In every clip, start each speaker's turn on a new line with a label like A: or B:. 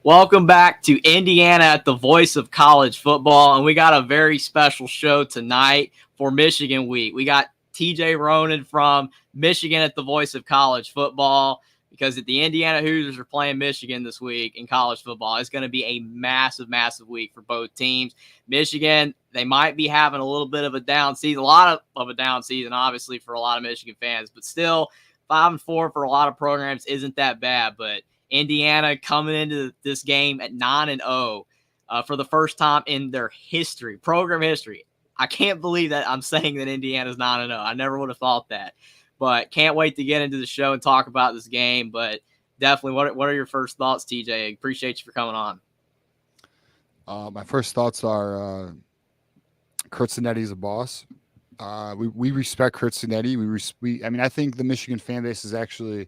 A: Welcome back to Indiana at the voice of college football. And we got a very special show tonight for Michigan Week. We got TJ Ronan from Michigan at the voice of college football because the Indiana Hoosiers are playing Michigan this week in college football. It's going to be a massive, massive week for both teams. Michigan, they might be having a little bit of a down season, a lot of a down season, obviously, for a lot of Michigan fans, but still 5-4 for a lot of programs isn't that bad. But Indiana coming into this game at 9-0 for the first time in their history, program history. I can't believe that I'm saying that Indiana's 9-0. I never would have thought that. But can't wait to get into the show and talk about this game. But definitely, what are your first thoughts, TJ? Appreciate you for coming on.
B: My first thoughts are Kurt Cinetti's a boss. We respect Kurt Cinetti. I think the Michigan fan base is actually,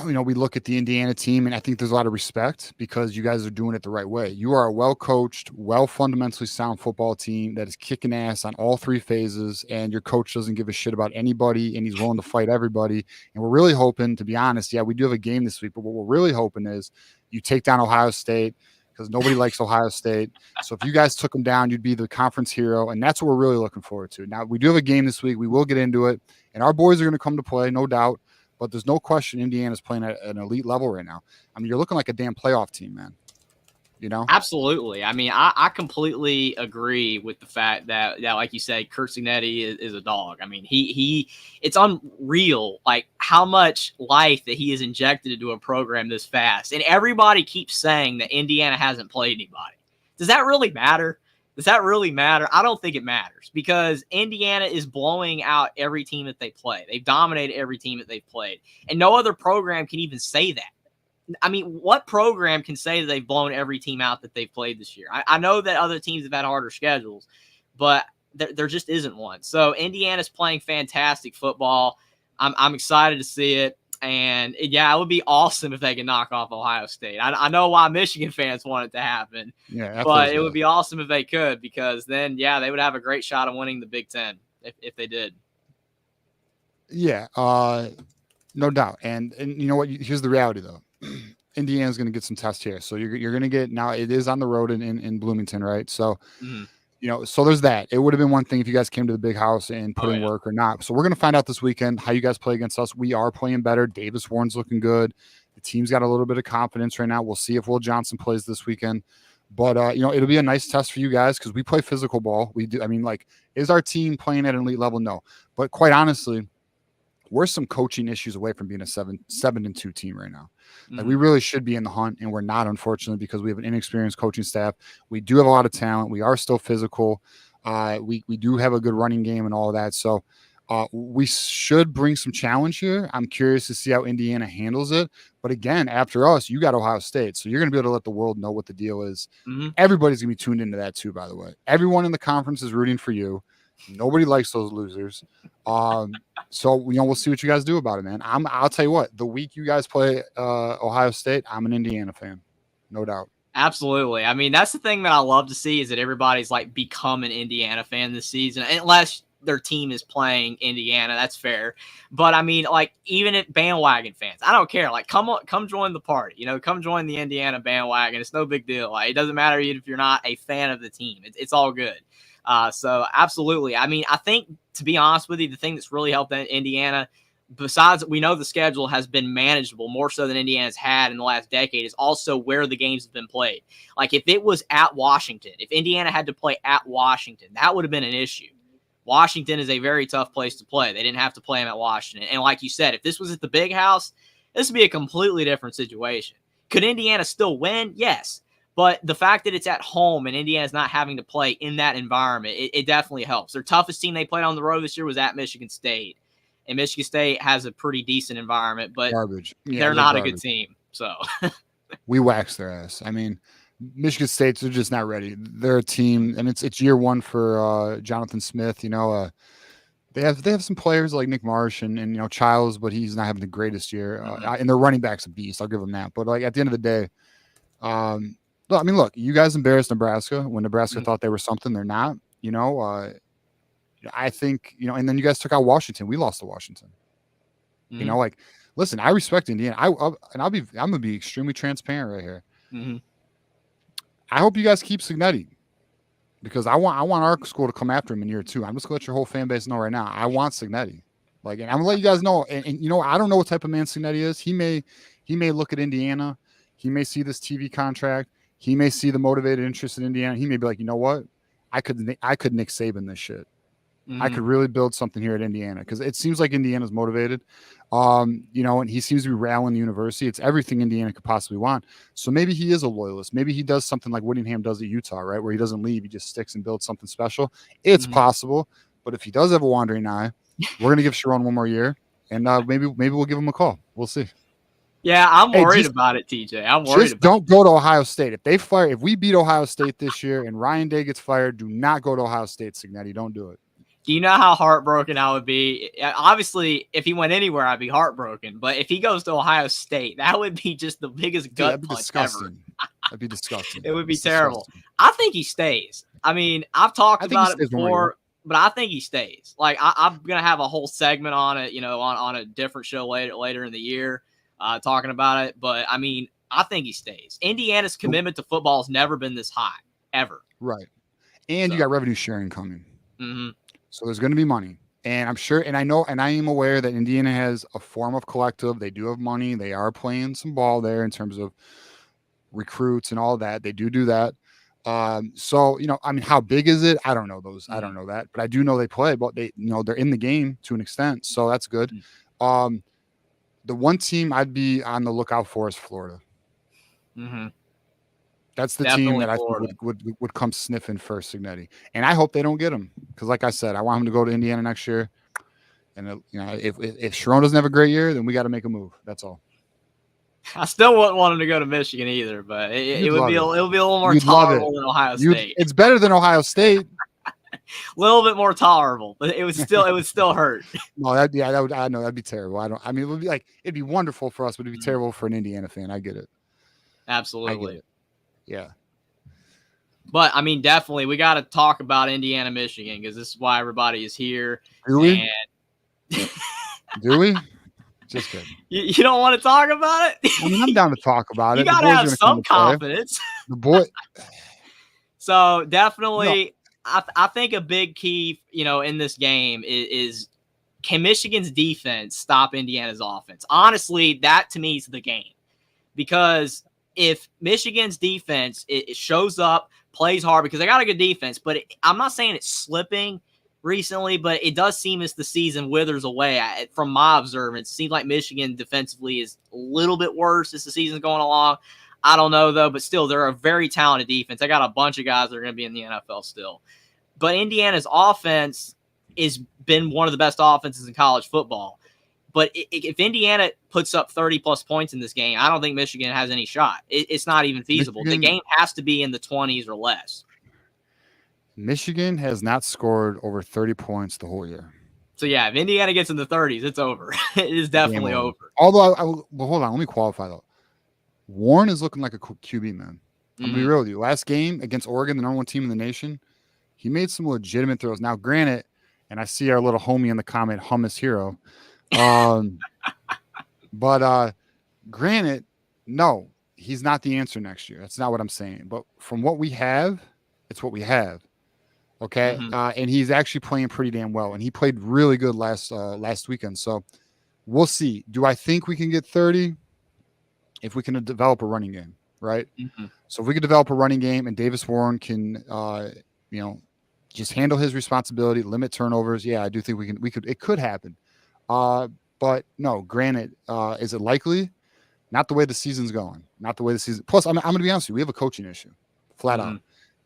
B: we look at the Indiana team, and I think there's a lot of respect because you guys are doing it the right way. You are a well-coached, fundamentally sound football team that is kicking ass on all three phases, and your coach doesn't give a shit about anybody, and he's willing to fight everybody. And we're really hoping, to be honest, we do have a game this week, but what we're really hoping is you take down Ohio State because nobody likes Ohio State. So if you guys took them down, you'd be the conference hero, and that's what we're really looking forward to. Now, we do have a game this week. We will get into it, and our boys are going to come to play, no doubt. But there's no question Indiana's playing at an elite level right now. You're looking like a damn playoff team, man.
A: Absolutely. I completely agree with the fact that like you said, Kurt Cinetti is a dog. It's unreal, like how much life that he has injected into a program this fast. And everybody keeps saying that Indiana hasn't played anybody. Does that really matter? I don't think it matters because Indiana is blowing out every team that they play. They've dominated every team that they've played. And no other program can even say that. What program can say that they've blown every team out that they've played this year? I know that other teams have had harder schedules, but there just isn't one. So Indiana's playing fantastic football. I'm excited to see it. And it would be awesome if they could knock off Ohio State. I know why Michigan fans want it to happen, but it would be awesome if they could because then, they would have a great shot of winning the Big Ten if they did.
B: Yeah, no doubt. And you know what? Here's the reality, though. Indiana's going to get some tests here. So you're going to get – now it is on the road in Bloomington, right? So so there's that. It would have been one thing if you guys came to the big house and put in work or not. So we're going to find out this weekend how you guys play against us. We are playing better. Davis Warren's looking good. The team's got a little bit of confidence right now. We'll see if Will Johnson plays this weekend. But, it'll be a nice test for you guys because we play physical ball. We do. Is our team playing at an elite level? No. But quite honestly, we're some coaching issues away from being a 7-2 team right now. Like we really should be in the hunt, and we're not, unfortunately, because we have an inexperienced coaching staff. We do have a lot of talent. We are still physical. We do have a good running game and all of that. So we should bring some challenge here. I'm curious to see how Indiana handles it. But again, after us, you got Ohio State. So you're going to be able to let the world know what the deal is. Everybody's going to be tuned into that too, by the way. Everyone in the conference is rooting for you. Nobody likes those losers. So we'll see what you guys do about it, man. I'll tell you what, the week you guys play Ohio State, I'm an Indiana fan. No doubt.
A: Absolutely. That's the thing that I love to see is that everybody's like become an Indiana fan this season, unless their team is playing Indiana. That's fair. But even at bandwagon fans, I don't care. Like, come join the party. Come join the Indiana bandwagon. It's no big deal. Like, it doesn't matter even if you're not a fan of the team. It's all good. So absolutely. I think, to be honest with you, the thing that's really helped Indiana, besides we know the schedule has been manageable more so than Indiana's had in the last decade, is also where the games have been played. Like if it was at Washington, if Indiana had to play at Washington, that would have been an issue. Washington is a very tough place to play. They didn't have to play them at Washington. And like you said, if this was at the big house, this would be a completely different situation. Could Indiana still win? Yes. But the fact that it's at home and Indiana's not having to play in that environment, it definitely helps. Their toughest team they played on the road this year was at Michigan State. And Michigan State has a pretty decent environment, but
B: garbage.
A: They're not a good team. So
B: we waxed their ass. Michigan State's, they're just not ready. They're a team, and it's year one for Jonathan Smith. They have some players like Nick Marsh and Childs, but he's not having the greatest year. And their running back's a beast. I'll give them that. But at the end of the day, look, you guys embarrassed Nebraska when Nebraska thought they were something. They're not. I think and then you guys took out Washington. We lost to Washington. listen, I respect Indiana. I'm gonna be extremely transparent right here.
A: Mm-hmm.
B: I hope you guys keep Signetti because I want our school to come after him in year 2. I'm just gonna let your whole fan base know right now. I want Signetti. Like, and I'm gonna let you guys know. And you know, I don't know what type of man Signetti is. He may look at Indiana. He may see this TV contract. He may see the motivated interest in Indiana. He may be like, you know what? I could Nick Saban this shit. I
A: Mm-hmm.
B: could really build something here at Indiana because it seems like Indiana's motivated. You know, and he seems to be rallying the university. It's everything Indiana could possibly want. So maybe he is a loyalist. Maybe he does something like Whittingham does at Utah, right? Where he doesn't leave, he just sticks and builds something special. It's
A: Mm-hmm.
B: possible. But if he does have a wandering eye, we're gonna give Sharon one more year, and maybe we'll give him a call. We'll see.
A: Yeah, I'm
B: Hey,
A: worried about it, TJ. I'm worried
B: just
A: about
B: don't go to Ohio State. If we beat Ohio State this year and Ryan Day gets fired, do not go to Ohio State, Signetti. Don't do it.
A: Do you know how heartbroken I would be? Obviously, if he went anywhere, I'd be heartbroken. But if he goes to Ohio State, that would be just the biggest gut
B: That'd be
A: punch
B: disgusting.
A: ever.
B: That'd be disgusting.
A: It would be
B: It's
A: terrible.
B: disgusting.
A: I think he stays. I mean, I've talked
B: I think he
A: about it
B: stays one more year.
A: before, but I think he stays. Like I'm gonna have a whole segment on it, you know, on a different show later in the year, talking about it. But I mean, I think he stays. Indiana's commitment to football has never been this high, ever.
B: Right. And you got revenue sharing coming.
A: Mm-hmm.
B: So there's going to be money. And I'm sure, and I know, and I am aware that Indiana has a form of collective. They do have money. They are playing some ball there in terms of recruits and all that. They do that. So, you know, I mean, how big is it? I don't know those. I don't know that, but I do know they play, but they, you know, they're in the game to an extent. So that's good. The one team I'd be on the lookout for is Florida.
A: Mm-hmm.
B: That's the
A: Definitely
B: team that
A: Florida.
B: I think would come sniffing first, Signetti. And I hope they don't get him because, like I said, I want him to go to Indiana next year. And you know, if Sharon doesn't have a great year, then we got to make a move. That's all.
A: I still wouldn't want him to go to Michigan either, but it would be a little more tolerable than Ohio State.
B: It's better than Ohio State.
A: A little bit more tolerable, but it would still hurt.
B: No, I know that'd be terrible. I mean, it would be like it'd be wonderful for us, but it'd be terrible for an Indiana fan. I get it.
A: Absolutely.
B: I get it. Yeah.
A: But I mean, definitely, we got to talk about Indiana, Michigan, because this is why everybody is here.
B: Do we? Do we? Just kidding.
A: You don't want to talk about it?
B: I mean, I'm down to talk about it.
A: You got to have some confidence.
B: The boy.
A: So definitely, no. I think a big key, you know, in this game is can Michigan's defense stop Indiana's offense? Honestly, that to me is the game, because if Michigan's defense it shows up, plays hard, because they got a good defense, but I'm not saying it's slipping recently, but it does seem as the season withers away. From my observance, it seems like Michigan defensively is a little bit worse as the season's going along. I don't know, though, but still, they're a very talented defense. They got a bunch of guys that are going to be in the NFL still. But Indiana's offense has been one of the best offenses in college football. But if Indiana puts up 30-plus points in this game, I don't think Michigan has any shot. It's not even feasible. The game has to be in the 20s or less.
B: Michigan has not scored over 30 points the whole year. So,
A: yeah, if Indiana gets in the 30s, it's over. It is definitely over.
B: Although, well, hold on. Let me qualify, though. Warren is looking like a QB, man. I'm going to be real with you. Last game against Oregon, the number one team in the nation, he made some legitimate throws. Now, granted, and I see our little homie in the comment, Hummus Hero. But granted, no, he's not the answer next year. That's not what I'm saying. But from what we have, it's what we have. Okay. And he's actually playing pretty damn well. And he played really good last weekend. So we'll see. Do I think we can get 30? If we can develop a running game, right? So if we could develop a running game and Davis Warren can, just handle his responsibility, limit turnovers. Yeah, I do think it could happen. But no, granted, is it likely? Not the way the season's going. Not the way the season. Plus, I'm going to be honest with you. We have a coaching issue, flat out.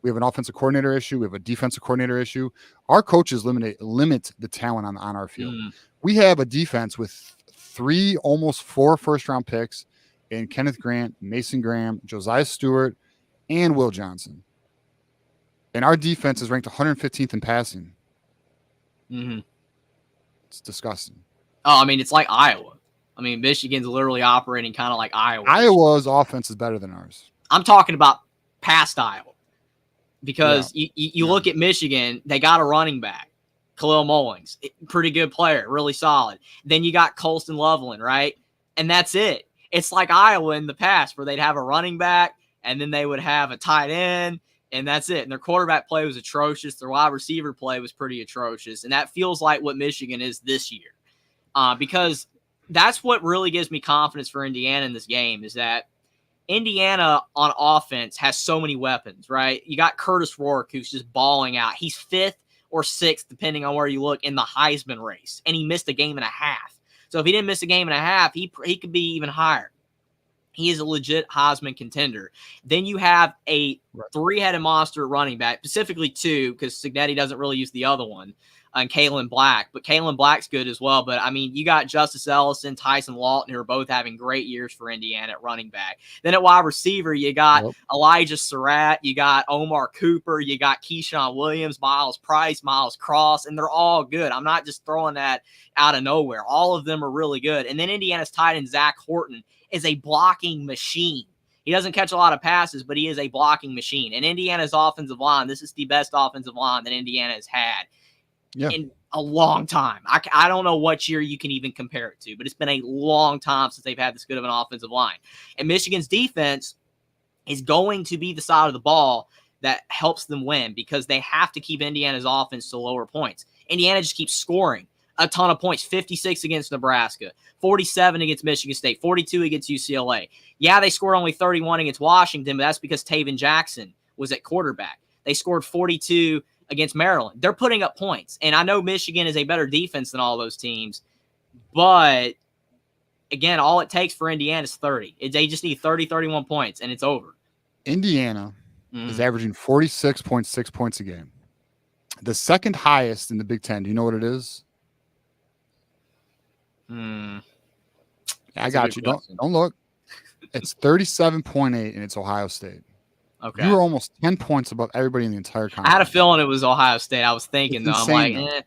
B: We have an offensive coordinator issue. We have a defensive coordinator issue. Our coaches limit the talent on our field. We have a defense with 3, almost 4 first-round picks in Kenneth Grant, Mason Graham, Josiah Stewart, and Will Johnson. And our defense is ranked 115th in passing. It's disgusting.
A: Oh, I mean, it's like Iowa. I mean, Michigan's literally operating kind of like Iowa.
B: Iowa's offense is better than ours.
A: I'm talking about past Iowa. Because you look at Michigan, they got a running back, Khalil Mullings, pretty good player, really solid. Then you got Colston Loveland, right? and that's it. It's like Iowa in the past where they'd have a running back and then they would have a tight end, and that's it. And their quarterback play was atrocious. Their wide receiver play was pretty atrocious. And that feels like what Michigan is this year, because that's what really gives me confidence for Indiana in this game is that Indiana on offense has so many weapons, right? You got Curtis Rourke, who's just balling out. He's 5th or 6th, depending on where you look, in the Heisman race, and he missed a game and a half. So if he didn't miss a game and a half, he could be even higher. He is a legit Heisman contender. Then you have a three-headed monster running back, specifically 2, because Cignetti doesn't really use the other one, and Kalen Black. But Kalen Black's good as well. But, I mean, you got Justice Ellison, Tyson Lawton, who are both having great years for Indiana at running back. Then at wide receiver, you got Elijah Surratt, you got Omar Cooper, you got Keyshawn Williams, Miles Price, Miles Cross, and they're all good. I'm not just throwing that out of nowhere. All of them are really good. And then Indiana's tight end, Zach Horton, is a blocking machine. He doesn't catch a lot of passes, but he is a blocking machine. And Indiana's offensive line, this is the best offensive line that Indiana has had in a long time. I don't know what year you can even compare it to, but it's been a long time since they've had this good of an offensive line. And Michigan's defense is going to be the side of the ball that helps them win because they have to keep Indiana's offense to lower points. Indiana just keeps scoring a ton of points, 56 against Nebraska, 47 against Michigan State, 42 against UCLA. Yeah, they scored only 31 against Washington, but that's because Taven Jackson was at quarterback. They scored 42 against Maryland. They're putting up points. And I know Michigan is a better defense than all those teams, but again, all it takes for Indiana is 30. They just need 30, 31 points, and it's over.
B: Indiana is averaging 46.6 points a game. The second highest in the Big Ten. Do you know what it is? I got you. Don't look. It's 37.8, and it's Ohio State. Okay. You were almost 10 points above everybody in the entire conference.
A: I had a feeling it was Ohio State. I was thinking, though. I'm like,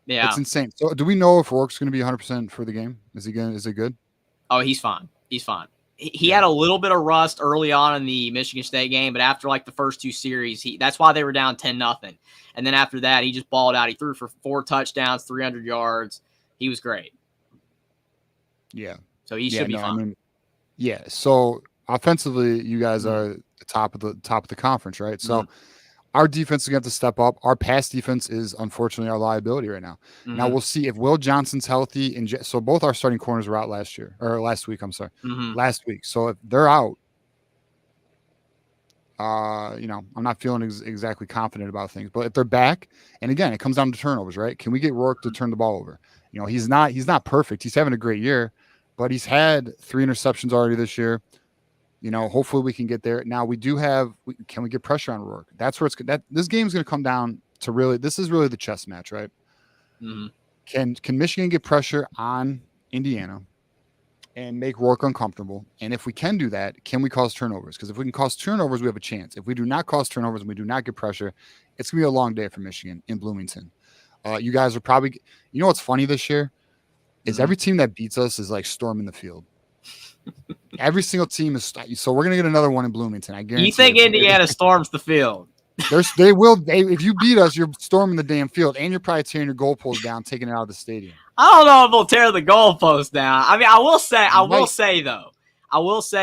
A: yeah.
B: It's insane. So do we know if Rourke's going to be 100% for the game? Is it good?
A: Oh, he's fine. He's fine. He had a little bit of rust early on in the Michigan State game, but after like the first 2 series, that's why they were down 10-0. And then after that, he just balled out. He threw for 4 touchdowns, 300 yards. He was great.
B: Yeah.
A: So he should be fine.
B: So offensively, you guys are the top of the conference, right? So our defense is going to have to step up. Our pass defense is unfortunately our liability right now. Now we'll see if Will Johnson's healthy. So both our starting corners were out last week. I'm sorry, last week. So if they're out, I'm not feeling exactly confident about things. But if they're back, and again, it comes down to turnovers, right? Can we get Rourke to turn the ball over? He's not perfect. He's having a great year, but he's had 3 interceptions already this year. Hopefully we can get there. Now can we get pressure on Rourke? That's where this game's going to come down to this is really the chess match, right? Can Michigan get pressure on Indiana and make Rourke uncomfortable? And if we can do that, can we cause turnovers? Because if we can cause turnovers, we have a chance. If we do not cause turnovers and we do not get pressure, it's going to be a long day for Michigan in Bloomington. You guys are probably, what's funny this year is every team that beats us is like storming the field. Every single team is, so we're going to get another one in Bloomington. I guarantee.
A: You think Indiana storms the field?
B: They will. If you beat us, you're storming the damn field, and you're probably tearing your goalpost down, taking it out of the stadium.
A: I don't know if we'll tear the goalpost down. I mean, I will say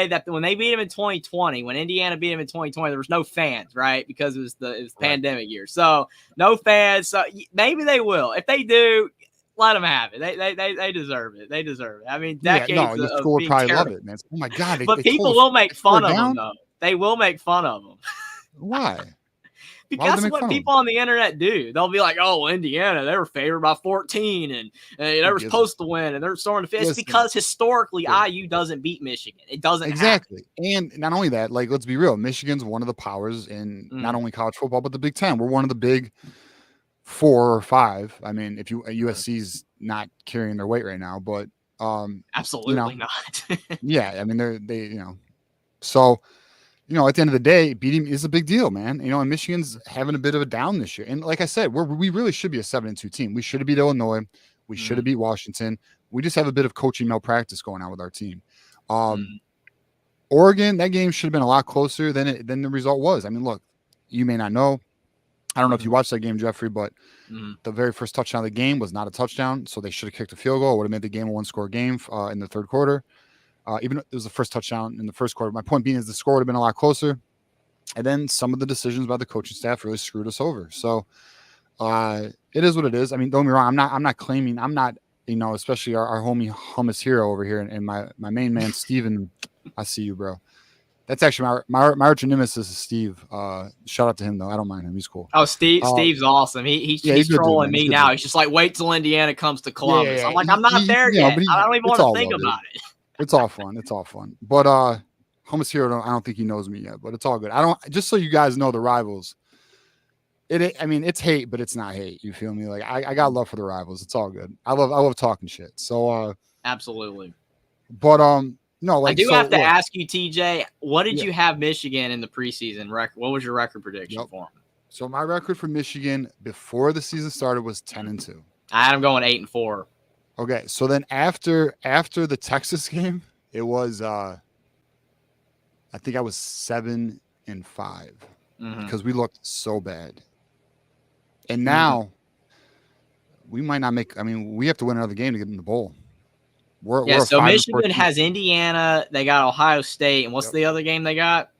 A: that when they beat him in 2020, when Indiana beat him in 2020, there was no fans, right? Because it was pandemic year. So no fans. So maybe they will. If they do, let them have it. They deserve it. They deserve it. I mean, decades of
B: the school
A: being
B: probably
A: terrible.
B: love it, man. Oh my God!
A: But people will make fun of them, though. They will make fun of them.
B: Why?
A: Because that's what people on the internet do. They'll be like, "Oh, Indiana, they were favored by 14, and they were supposed to win, and they're starting to fit." It's because historically, IU doesn't beat Michigan. It doesn't
B: exactly. And not only that, like, let's be real, Michigan's one of the powers in not only college football but the Big Ten. We're one of the big 4 or 5. I mean, if USC's not carrying their weight right now, but
A: absolutely not.
B: Yeah, I mean they so. At the end of the day, beating is a big deal, man. And Michigan's having a bit of a down this year. And like I said, we really should be a 7-2 team. We should have beat Illinois. We should have beat Washington. We just have a bit of coaching malpractice going on with our team. Oregon, that game should have been a lot closer than the result was. I mean, look, you may not know. I don't know if you watched that game, Jeffrey, but the very first touchdown of the game was not a touchdown. So they should have kicked a field goal. It would have made the game a 1-score game in the third quarter. even though it was the first touchdown in the first quarter. My point being is the score would have been a lot closer. And then some of the decisions by the coaching staff really screwed us over. So it is what it is. I mean, don't get me wrong. I'm not claiming, especially our homie Hummus Hero over here and my main man, Steven. I see you, bro. That's actually my arch nemesis is Steve. Shout out to him though. I don't mind him. He's cool.
A: Oh, Steve's awesome. He's trolling me now. He's just like, wait till Indiana comes to Columbus. I'm like, I'm not there yet. I don't even want to think about it.
B: It's all fun. It's all fun. But Hummus Hero, I don't think he knows me yet, but it's all good. Just so you guys know the rivals. It's hate, but it's not hate. You feel me? Like I got love for the rivals. It's all good. I love talking shit. So
A: absolutely.
B: But no, like
A: I have to ask you, TJ, what did you have Michigan in the preseason record? What was your record prediction for them?
B: So my record for Michigan before the season started was 10-2.
A: I had them going 8-4.
B: Okay, so then after the Texas game, it was I think I was 7-5 because we looked so bad. And now we might not make. I mean, we have to win another game to get in the bowl.
A: So Michigan has Indiana. They got Ohio State, and what's the other game they got?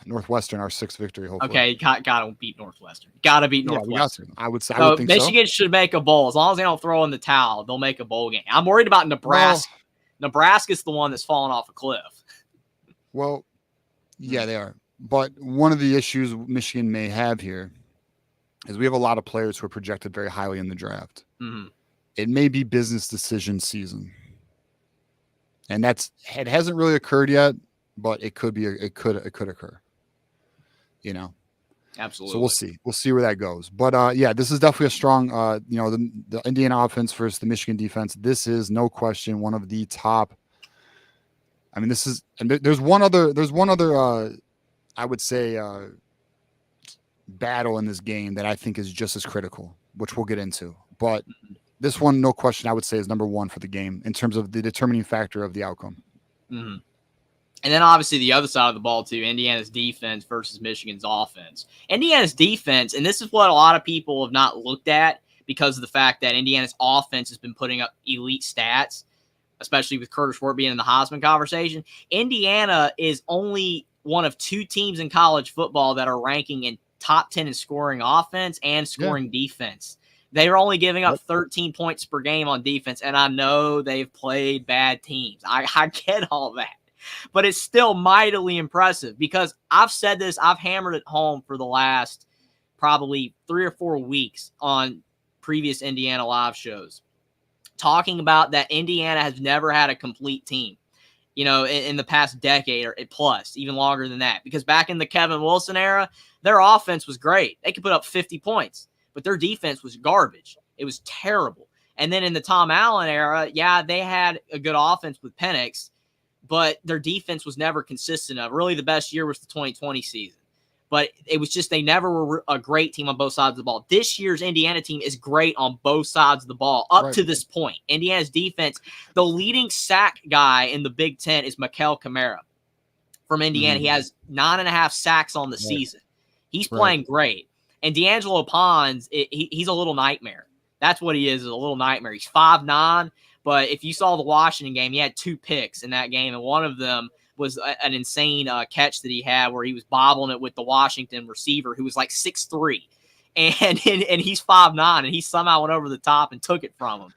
B: Northwestern, our 6th victory. Hopefully.
A: Okay, gotta beat Northwestern. Gotta beat Northwestern.
B: I would say.
A: So Michigan should make a bowl as long as they don't throw in the towel. They'll make a bowl game. I'm worried about Nebraska. Well, Nebraska's the one that's falling off a cliff.
B: Well, yeah, they are. But one of the issues Michigan may have here is we have a lot of players who are projected very highly in the draft.
A: Mm-hmm.
B: It may be business decision season, and it hasn't really occurred yet, but it could occur.
A: Absolutely.
B: So we'll see where that goes. But this is definitely a strong the Indiana offense versus the Michigan defense. This is no question one of the top. I mean, there's one other I would say battle in this game that I think is just as critical, which we'll get into. But this one, no question, I would say is number one for the game in terms of the determining factor of the outcome.
A: Mm-hmm. And then obviously the other side of the ball too, Indiana's defense versus Michigan's offense. Indiana's defense, and this is what a lot of people have not looked at because of the fact that Indiana's offense has been putting up elite stats, especially with Curtis Ward being in the Heisman conversation. Indiana is only one of 2 teams in college football that are ranking in top 10 in scoring offense and scoring defense. They are only giving up 13 points per game on defense, and I know they've played bad teams. I get all that. But it's still mightily impressive because I've said this, I've hammered it home for the last probably 3 or 4 weeks on previous Indiana live shows, talking about that Indiana has never had a complete team, in the past decade or plus, even longer than that. Because back in the Kevin Wilson era, their offense was great. They could put up 50 points, but their defense was garbage. It was terrible. And then in the Tom Allen era, they had a good offense with Penix, but their defense was never consistent enough. Really, the best year was the 2020 season. But it was just they never were a great team on both sides of the ball. This year's Indiana team is great on both sides of the ball up to this point. Indiana's defense, the leading sack guy in the Big Ten is Mikel Kamara from Indiana. He has 9.5 sacks on the season. He's playing great. And D'Angelo Pons, he's a little nightmare. That's what he is a little nightmare. He's 5'9", but if you saw the Washington game, he had 2 picks in that game, and one of them was an insane catch that he had where he was bobbling it with the Washington receiver who was like 6'3", and he's 5'9", and he somehow went over the top and took it from him.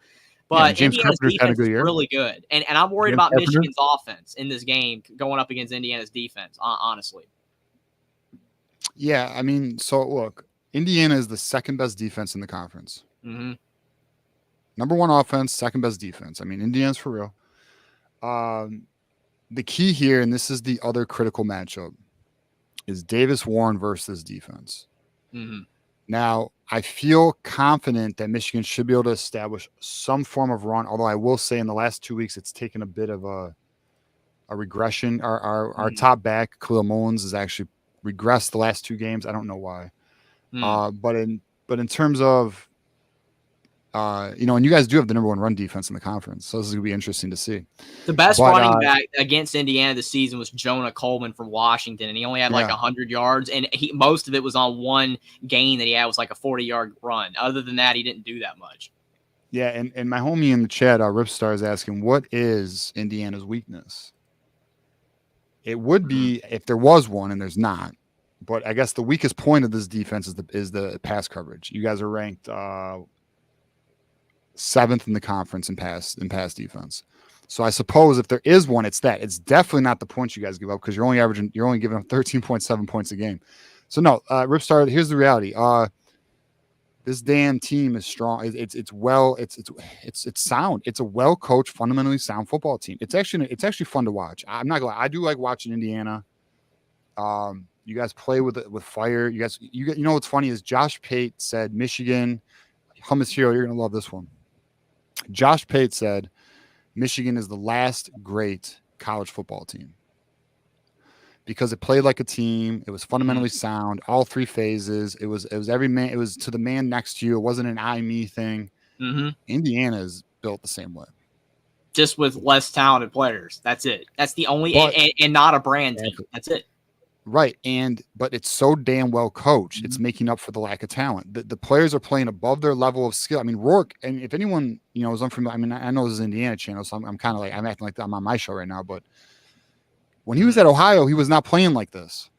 A: But Indiana's defense is really good, and I'm worried about Michigan's offense in this game going up against Indiana's defense, honestly.
B: Yeah, I mean, so look, Indiana is the second best defense in the conference.
A: Mm-hmm.
B: Number 1 offense, second best defense. I mean, Indiana's for real. The key here, and this is the other critical matchup, is Davis Warren versus defense.
A: Mm-hmm.
B: Now, I feel confident that Michigan should be able to establish some form of run, although I will say in the last 2 weeks it's taken a bit of a regression. Our top back, Khalil Mullins, has actually regressed the last 2 games. I don't know why. But in terms of and you guys do have the number 1 run defense in the conference, so this is gonna be interesting to see.
A: The best running back against Indiana this season was Jonah Coleman from Washington, and he only had like 100 yards, and most of it was on one gain that he had was like a 40-yard run. Other than that, he didn't do that much.
B: Yeah, and my homie in the chat, Ripstar, is asking, what is Indiana's weakness? It would be if there was one, and there's not. But I guess the weakest point of this defense is the pass coverage. You guys are ranked 7th in the conference in pass defense. So I suppose if there is one, it's that. It's definitely not the points you guys give up because you're only giving up 13.7 points a game. So no, Ripstar, here's the reality. This damn team is strong. It's sound. It's a well coached, fundamentally sound football team. It's actually fun to watch. I'm not gonna lie. I do like watching Indiana. You guys play with fire. You know what's funny is Josh Pate said Michigan. Hummus Hero, you're gonna love this one. Josh Pate said Michigan is the last great college football team because it played like a team. It was fundamentally sound, all 3 phases. It was every man. It was to the man next to you. It wasn't an I me thing. Indiana is built the same way,
A: just with less talented players. That's it. That's the only and not a brand team. That's it.
B: Right. But it's so damn well coached. It's making up for the lack of talent. The players are playing above their level of skill. I mean, Rourke, and if anyone, is unfamiliar, I mean, I know this is Indiana channel, so I'm kind of like, I'm acting like I'm on my show right now, but when he was at Ohio, he was not playing like this.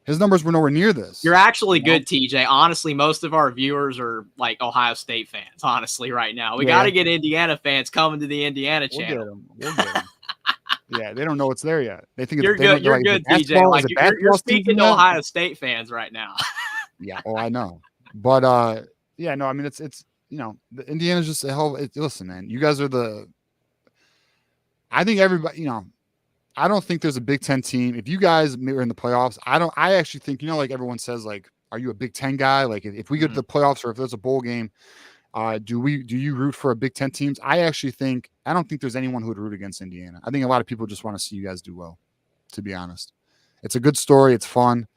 B: His numbers were nowhere near this.
A: You're actually good, TJ. Honestly, most of our viewers are like Ohio State fans, honestly, right now. We got to get Indiana fans coming to the Indiana channel.
B: We'll get them. Yeah, they don't know what's there yet. They think
A: you're good. You're good, TJ. Like you're speaking to Ohio State fans right now.
B: Yeah. Oh, I know. But yeah, no. I mean, it's the Indiana's just a hell. Listen, man, you guys are I think everybody. I don't think there's a Big Ten team. If you guys are in the playoffs, I actually think like everyone says, like, are you a Big Ten guy? Like, if we go to the playoffs or if there's a bowl game. Do you root for a Big Ten teams? I don't think there's anyone who would root against Indiana. I think a lot of people just want to see you guys do well, to be honest. It's a good story. It's fun.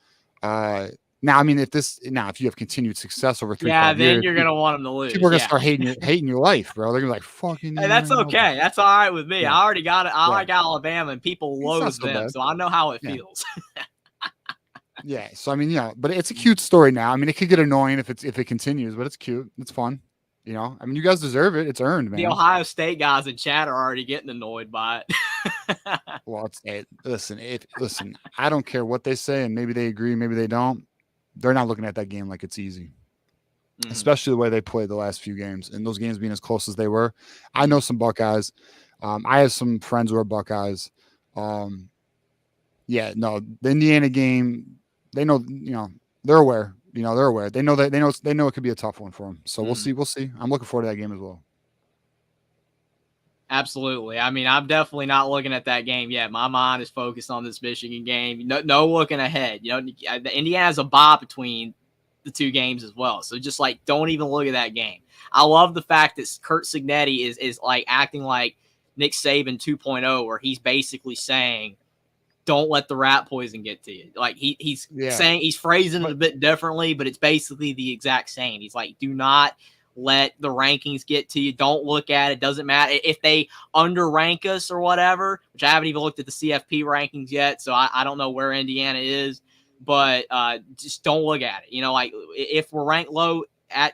B: Now, I mean, if you have continued success over 3-5 years,
A: then you're going to want them to lose.
B: People are going to start hating your life, bro. They're going to be like, fucking.
A: Hey, that's okay. That's all right with me. Yeah. I already got it. I like Alabama, and people loathe them, so I know how it feels.
B: Yeah. So, I mean, but it's a cute story now. I mean, it could get annoying if it continues, but it's cute. It's fun. I mean, you guys deserve it. It's earned, man.
A: The Ohio State guys in chat are already getting annoyed by it.
B: Well, listen, I don't care what they say, and maybe they agree, maybe they don't. They're not looking at that game like it's easy, especially the way they played the last few games, and those games being as close as they were. I know some Buckeyes. I have some friends who are Buckeyes. Yeah, no, the Indiana game, they know, they're aware. They're aware. They know it could be a tough one for them. So we'll see. We'll see. I'm looking forward to that game as well.
A: Absolutely. I mean, I'm definitely not looking at that game yet. My mind is focused on this Michigan game. No looking ahead. Indiana has a bye between the 2 games as well. So just like, don't even look at that game. I love the fact that Curt Cignetti is like acting like Nick Saban 2.0, where he's basically saying, don't let the rat poison get to you. Like he's saying, he's phrasing it a bit differently, but it's basically the exact same. He's like, do not let the rankings get to you. Don't look at it. Doesn't matter if they underrank us or whatever, which I haven't even looked at the CFP rankings yet. So I don't know where Indiana is, but just don't look at it. Like if we're ranked low,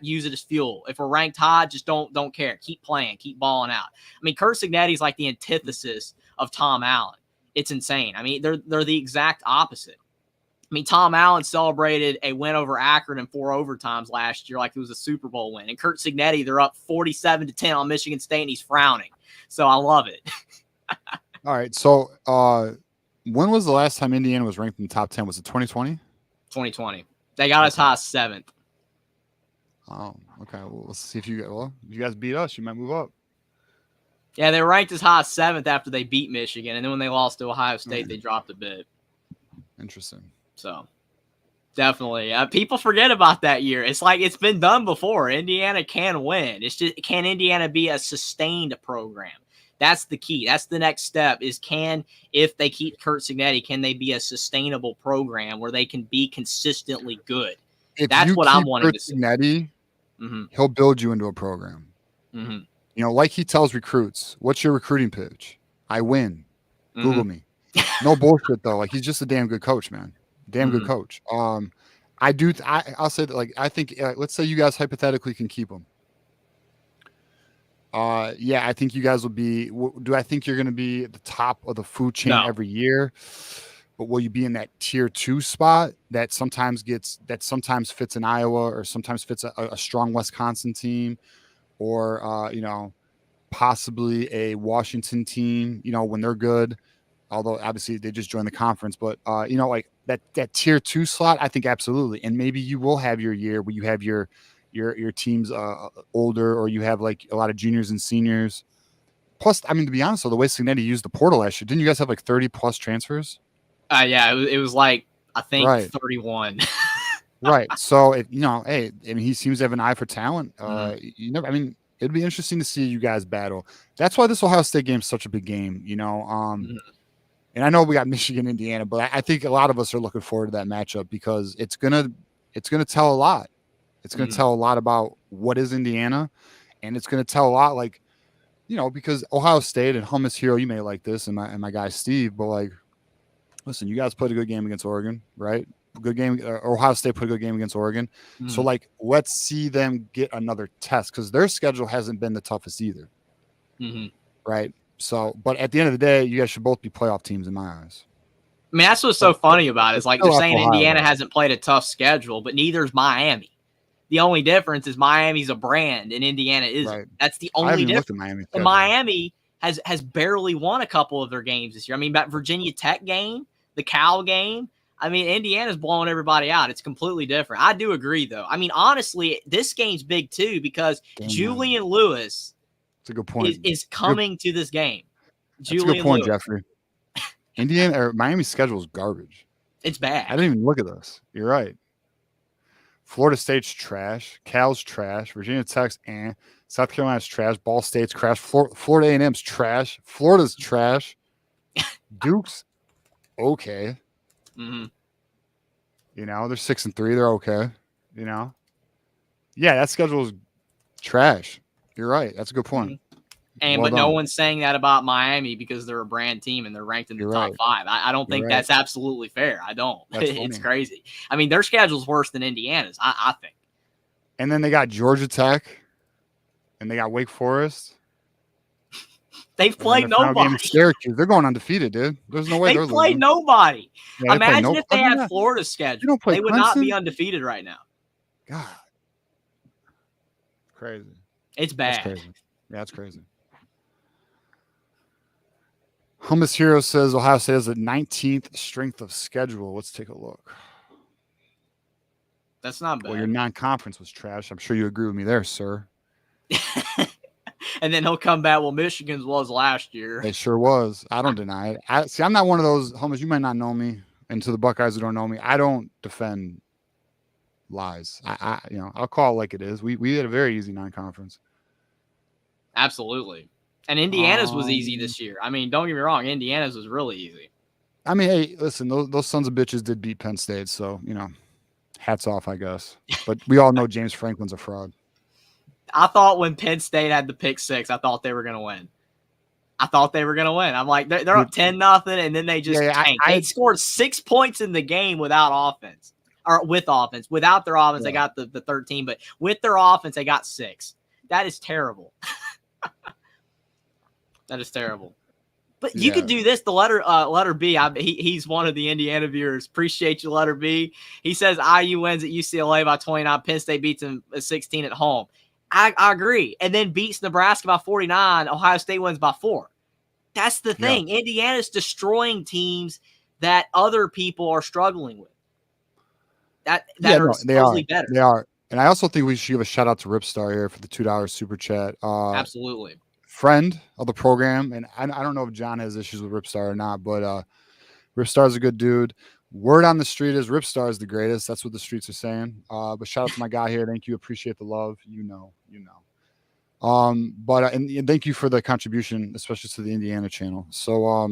A: use it as fuel. If we're ranked high, just don't care. Keep playing, keep balling out. I mean, Curt Cignetti is like the antithesis of Tom Allen. It's insane. I mean, they're the exact opposite. I mean, Tom Allen celebrated a win over Akron in 4 overtimes last year like it was a Super Bowl win. And Curt Cignetti, they're up 47-10 on Michigan State, and he's frowning. So I love it.
B: All right. So when was the last time Indiana was ranked in the top 10? Was it 2020?
A: 2020. They got us high 7th.
B: Oh, okay. Well, let's see if you guys beat us, you might move up.
A: Yeah, they were ranked as high as 7th after they beat Michigan, and then when they lost to Ohio State, they dropped a bit.
B: Interesting.
A: So, definitely. People forget about that year. It's like it's been done before. Indiana can win. It's just, can Indiana be a sustained program? That's the key. That's the next step is if they keep Curt Cignetti, can they be a sustainable program where they can be consistently good? That's what I'm wanting to see.
B: Cignetti, he'll build you into a program. Like he tells recruits, what's your recruiting pitch? I win. Google me. No bullshit though. Like he's just a damn good coach, man. Damn good coach. I'll say that. Like I think, let's say you guys hypothetically can keep him. Yeah, I think you guys will be. Do I think you're going to be at the top of the food chain
A: No.
B: every year? But will you be in that tier 2 spot that sometimes fits in Iowa or sometimes fits a strong Wisconsin team or possibly a Washington team, when they're good, although obviously they just joined the conference, but like that tier 2 slot, I think absolutely. And maybe you will have your year where you have your teams older, or you have like a lot of juniors and seniors. Plus, I mean, to be honest, though, the way Signetti used the portal last year, didn't you guys have like 30 plus transfers?
A: Yeah, it was like, I think,
B: Right.
A: 31.
B: Right. So, hey, I mean, he seems to have an eye for talent.
A: Mhm.
B: I mean, it'd be interesting to see you guys battle. That's why this Ohio State game is such a big game,
A: Mhm.
B: And I know we got Michigan, Indiana, but I think a lot of us are looking forward to that matchup because it's gonna tell a lot. It's gonna
A: Mhm.
B: tell a lot about what is Indiana, and it's gonna tell a lot, like, because Ohio State and Hummus Hero, you may like this, and my guy Steve, but like, listen, you guys played a good game against Oregon, right? Good game. Ohio State put a good game against Oregon. So,
A: Mhm.
B: like, let's see them get another test because their schedule hasn't been the toughest either,
A: Mhm.
B: right? So, but at the end of the day, you guys should both be playoff teams in my eyes.
A: I mean, that's what's
B: But
A: so funny about it. Is
B: it's
A: like they're
B: still up
A: saying
B: Ohio,
A: Indiana
B: though.
A: hasn't played a tough schedule, but neither's Miami. The only difference is Miami's a brand and Indiana isn't.
B: Right.
A: That's the
B: I haven't
A: only
B: even looked at
A: difference.
B: Miami's
A: And
B: schedule.
A: Miami has barely won a couple of their games this year. I mean, that Virginia Tech game, the Cal game. I mean, Indiana's blowing everybody out. It's completely different. I do agree, though. I mean, honestly, this game's big too because
B: Damn,
A: Julian Lewis
B: that's a good point.
A: is coming to this game.
B: That's a good
A: Julian
B: point,
A: Lewis.
B: Jeffrey. Indiana or Miami's schedule is garbage.
A: It's
B: I
A: bad.
B: didn't even look at this. You're right. Florida State's trash. Cal's trash. Virginia Tech's South Carolina's trash. Ball State's trash. Florida A&M's trash. Florida's trash. Duke's okay.
A: Mm-hmm.
B: They're 6-3. They're okay. Yeah, that schedule is trash. You're right. That's a good point. Well
A: But no
B: done.
A: one's saying that about Miami because they're a brand team and they're ranked in the
B: You're
A: top
B: right.
A: 5. I don't
B: You're
A: think
B: right.
A: that's absolutely fair. I don't.
B: That's
A: It's
B: funny.
A: crazy. I mean, their schedule's worse than Indiana's, I think.
B: And then they got Georgia Tech, and they got Wake Forest.
A: They've
B: And then
A: played
B: their final game
A: nobody.
B: is Syracuse. They're going undefeated, dude. There's no way
A: They
B: they're
A: played
B: losing.
A: nobody.
B: Yeah, they play
A: Imagine if they
B: I mean,
A: had Florida's
B: they
A: schedule.
B: don't play
A: They would not be
B: Clemson.
A: undefeated right now.
B: God, crazy.
A: It's
B: That's
A: bad.
B: crazy. Yeah, that's crazy. Hummus Hero says Ohio State has the 19th strength of schedule. Let's take a look.
A: That's not bad.
B: Well, your non-conference was trash. I'm sure you agree with me there, sir.
A: And then he'll come back. Well, Michigan's was last year.
B: It sure was. I don't deny it. I'm not one of those, Hummus, you might not know me, and to the Buckeyes who don't know me, I don't defend lies. I'll call it like it is. We had a very easy non-conference.
A: Absolutely. And Indiana's was easy this year. I mean, don't get me wrong. Indiana's was really easy.
B: I mean, hey, listen, those sons of bitches did beat Penn State, so, hats off, I guess. But we all know James Franklin's a fraud.
A: I thought when Penn State had the pick 6, I thought they were going to win. I'm like, they're up 10-0, and then they just tanked. They scored 6 points in the game without offense. Or with offense. Without their offense, they got the 13. But with their offense, they got 6. That is terrible. That is terrible. But you could do this. The letter B. He's one of the Indiana viewers. Appreciate you, letter B. He says IU wins at UCLA by 29. Penn State beats them at 16 at home. I agree. And then beats Nebraska by 49. Ohio State wins by 4. That's the thing. Yeah. Indiana's destroying teams that other people are struggling with. They are. Better.
B: They are. And I also think we should give a shout out to Ripstar here for the $2 super chat.
A: Absolutely.
B: Friend of the program. And I don't know if John has issues with Ripstar or not, but Ripstar is a good dude. Word on the street is Ripstar is the greatest. That's what the streets are saying. But shout out to my guy here. Thank you. Appreciate the love. You know. But and thank you for the contribution, especially to the Indiana channel. So,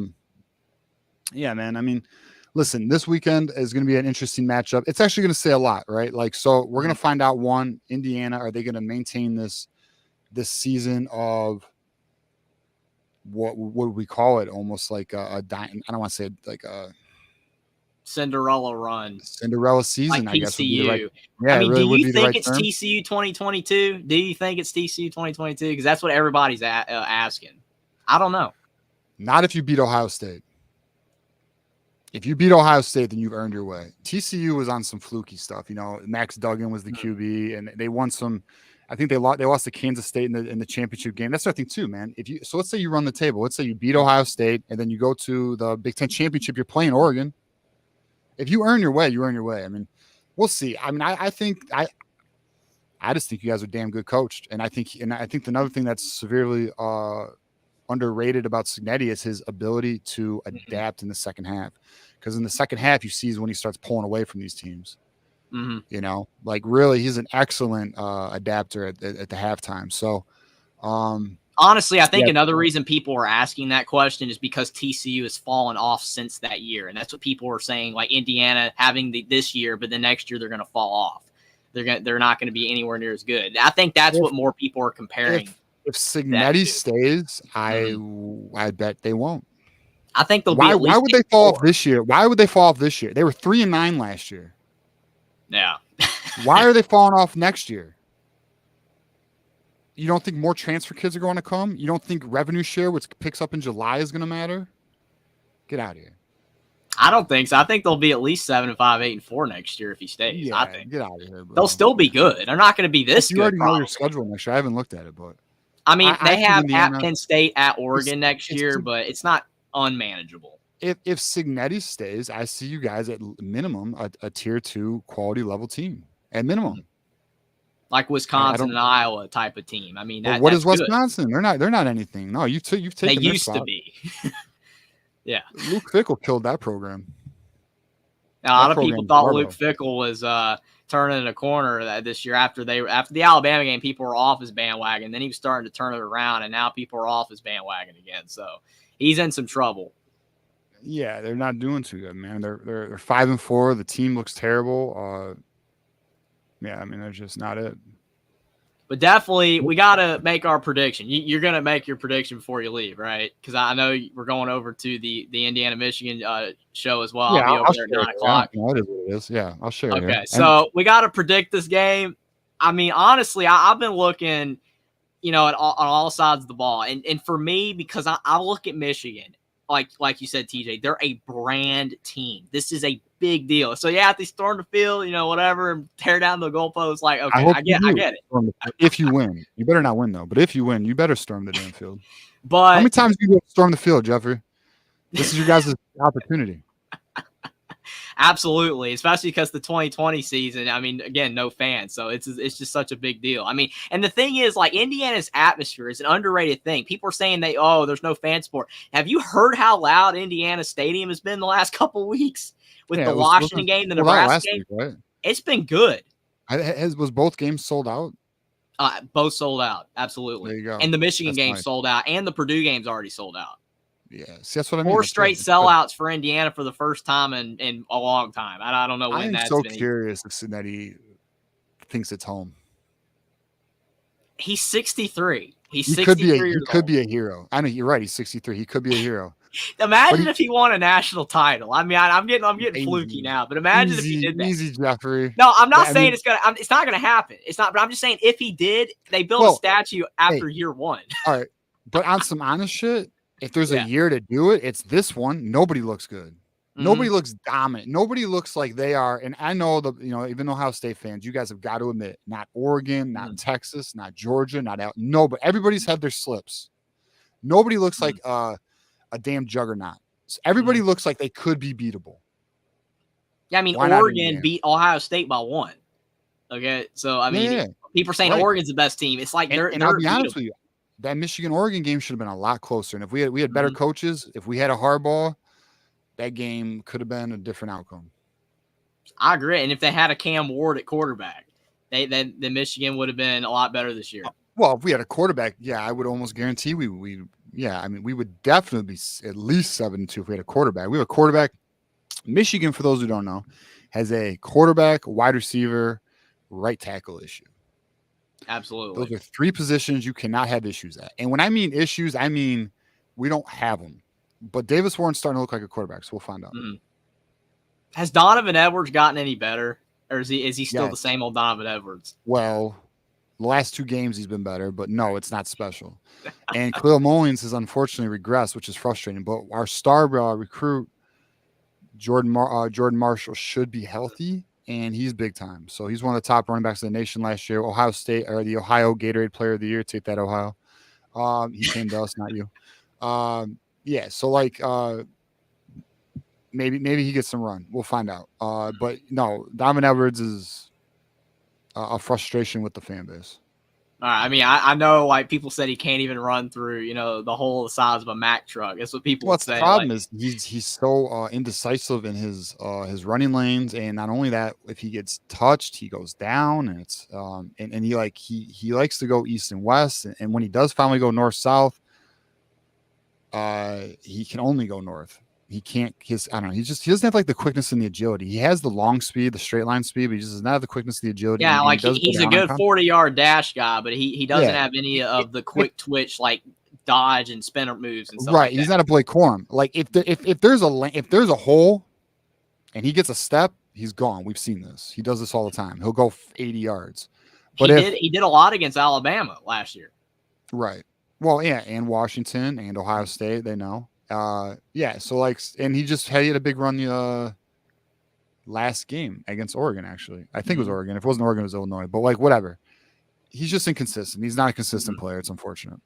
B: yeah, man. I mean, listen, this weekend is going to be an interesting matchup. It's actually going to say a lot, right? Like, so we're going to find out, one, Indiana, are they going to maintain this season of what would we call it? Almost like I don't want to say like a
A: Cinderella run.
B: Cinderella season,
A: Like
B: I guess would be the right.
A: TCU.
B: Yeah,
A: I
B: it
A: mean,
B: really
A: do
B: would
A: you
B: be the
A: think
B: right
A: it's
B: term.
A: TCU 2022? Do you think it's TCU 2022? Because that's what everybody's asking. I don't know.
B: Not if you beat Ohio State. If you beat Ohio State, then you've earned your way. TCU was on some fluky stuff. You know, Max Duggan was the QB, and they won some. I think they lost to Kansas State in the championship game. That's the thing too, man. So let's say you run the table. Let's say you beat Ohio State, and then you go to the Big Ten championship. You're playing Oregon. If you earn your way, you earn your way. I mean, we'll see. I mean, I just think you guys are damn good coached, and I think another thing that's severely underrated about Cignetti is his ability to adapt in the second half. Because in the second half, you see when he starts pulling away from these teams.
A: Mm-hmm.
B: You know, like really, he's an excellent adapter at the halftime. So,
A: honestly, I think another reason people are asking that question is because TCU has fallen off since that year, and that's what people are saying. Like Indiana having this year, but the next year they're going to fall off. They're not going to be anywhere near as good. I think that's what more people are comparing.
B: If Cignetti stays, I bet they won't.
A: I think they'll
B: why,
A: be.
B: Why would they fall off this year? Why would they fall off this year? They were 3-9 last year.
A: Yeah.
B: Why are they falling off next year? You don't think more transfer kids are going to come? You don't think revenue share, which picks up in July, is going to matter? Get out of here.
A: I don't think so. I think they'll be at least 7-5, 8-4 next year if he stays.
B: Yeah,
A: I think.
B: Get out of here, bro.
A: They'll still be good. They're not going to be this good.
B: You already
A: probably.
B: know your schedule next year. I haven't looked at it, but
A: I mean, they have at Penn State, at Oregon next year, but it's not unmanageable.
B: If Cignetti stays, I see you guys at minimum a tier 2 quality level team at minimum,
A: like Wisconsin and Iowa type of team. I mean,
B: what is Wisconsin? Good. They're not anything. No, you've taken.
A: They used to be. Yeah,
B: Luke Fickell killed that program.
A: Now, a lot of people thought Luke Fickell was turning a corner this year after the Alabama game. People were off his bandwagon. Then he was starting to turn it around, and now people are off his bandwagon again. So he's in some trouble.
B: Yeah, they're not doing too good, man. They're 5-4. The team looks terrible. Yeah, I mean, they're just not it.
A: But definitely, we got to make our prediction. You're going to make your prediction before you leave, right? Because I know we're going over to the Indiana-Michigan show as well.
B: Yeah,
A: I'll be over there at 9 o'clock.
B: That is what it is. Yeah, I'll share it.
A: Okay, so we got to predict this game. I mean, honestly, I've been looking, on all sides of the ball. And for me, because I look at Michigan, like you said, TJ, they're a brand team. This is a big deal. So yeah, if they storm the field, whatever, and tear down the goalposts, like, okay, I get it.
B: If you win, you better not win though. But if you win, you better storm the damn field.
A: But
B: how many times do you go storm the field, Jeffrey? This is your guys' opportunity.
A: Absolutely, especially because the 2020 season, I mean, again, no fans, so it's just such a big deal. I mean, and the thing is, like, Indiana's atmosphere is an underrated thing. People are saying there's no fan support. Have you heard how loud Indiana Stadium has been the last couple of weeks with the Washington game, the Nebraska game?
B: Week, right?
A: It's been good.
B: Was both games sold out?
A: Both sold out, absolutely.
B: There you go.
A: And the Michigan game sold out, and the Purdue game's already sold out.
B: Yeah, see, that's what I mean.
A: 4 straight sellouts for Indiana for the first time in a long time. I don't know when that's been.
B: I'm so curious if Cincinnati thinks it's home.
A: He's 63. He
B: could be a hero. I know you're right. He's 63. He could be a hero.
A: Imagine if he won a national title. I mean, I'm getting fluky now, but imagine if he did that.
B: Easy, Jeffrey.
A: No, I'm not saying it's not gonna happen. It's not. But I'm just saying if he did, they built a statue after year 1.
B: All right, but on some honest shit. If there's a year to do it, it's this one. Nobody looks good. Mm-hmm. Nobody looks dominant. Nobody looks like they are. And I know even Ohio State fans, you guys have got to admit, not Oregon, not Texas, not Georgia, but everybody's had their slips. Nobody looks like a damn juggernaut. So everybody looks like they could be beatable.
A: Yeah, I mean, Oregon beat Ohio State by 1. Okay, so I mean, people are saying Oregon's the best team. It's like they're
B: I'll be honest with you. That Michigan-Oregon game should have been a lot closer. And if we had better coaches, if we had a Harbaugh, that game could have been a different outcome.
A: I agree. And if they had a Cam Ward at quarterback, then Michigan would have been a lot better this year.
B: Well, if we had a quarterback, I would almost guarantee we would definitely be at least 7-2 if we had a quarterback. We have a quarterback. Michigan, for those who don't know, has a quarterback, wide receiver, right tackle issue.
A: Absolutely.
B: Those are 3 positions you cannot have issues at. And when I mean issues, I mean we don't have them. But Davis Warren's starting to look like a quarterback, so we'll find out.
A: Has Donovan Edwards gotten any better, or is he still the
B: Yes.
A: same old Donovan Edwards?
B: Well, the last 2 games he's been better, but no, it's not special. And Khalil Mullins has unfortunately regressed, which is frustrating. But our star recruit Jordan Marshall should be healthy, and he's big time. So he's one of the top running backs in the nation last year. Ohio State, or the Ohio Gatorade Player of the Year. Take that, Ohio. He came to us, not you. Yeah. So like, maybe he gets some run. We'll find out. But no, Donovan Edwards is a frustration with the fan base.
A: All right. I mean, I know like people said he can't even run through, the hole the size of a Mack truck. That's what people would say.
B: The problem is he's so indecisive in his running lanes, and not only that, if he gets touched, he goes down, and it's and he likes to go east and west, and when he does finally go north south, he can only go north. He can't. I don't know. He doesn't have like the quickness and the agility. He has the long speed, the straight line speed, but he just does not have the quickness, the agility.
A: Yeah, like he's a good 40-yard dash guy, but he doesn't have any of the quick twitch like dodge and spinner moves and stuff.
B: Right.
A: Like
B: he's not a Blake Corum. Like if there's a hole, and he gets a step, he's gone. We've seen this. He does this all the time. He'll go 80 yards. But
A: he did a lot against Alabama last year.
B: Right. Well, yeah, and Washington and Ohio State, they know. Yeah, so like, and he had a big run the last game against Oregon, actually. I think it was Oregon. If it wasn't Oregon, it was Illinois. But like, whatever. He's just inconsistent. He's not a consistent player. It's unfortunate.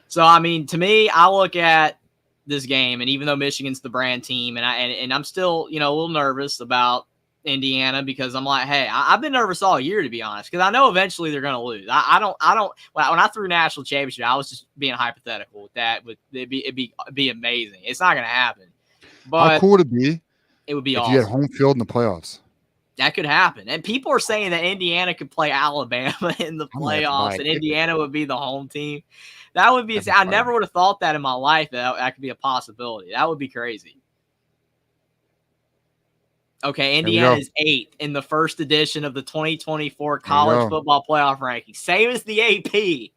A: So I mean, to me, I look at this game, and even though Michigan's the brand team, and I'm still a little nervous about Indiana, because I'm like, hey, I've been nervous all year, to be honest, because I know eventually they're going to lose. I don't. When I threw national championship, I was just being hypothetical with that. It'd be amazing. It's not going to happen. But
B: how cool would it be?
A: It would be
B: if
A: awesome.
B: You had home field in the playoffs.
A: That could happen, and people are saying that Indiana could play Alabama in the playoffs, and Indiana would be the home team. That would be. I never would have thought that in my life. That could be a possibility. That would be crazy. Okay, Indiana is 8th in the first edition of the 2024 College Football Playoff Rankings. Same as the AP.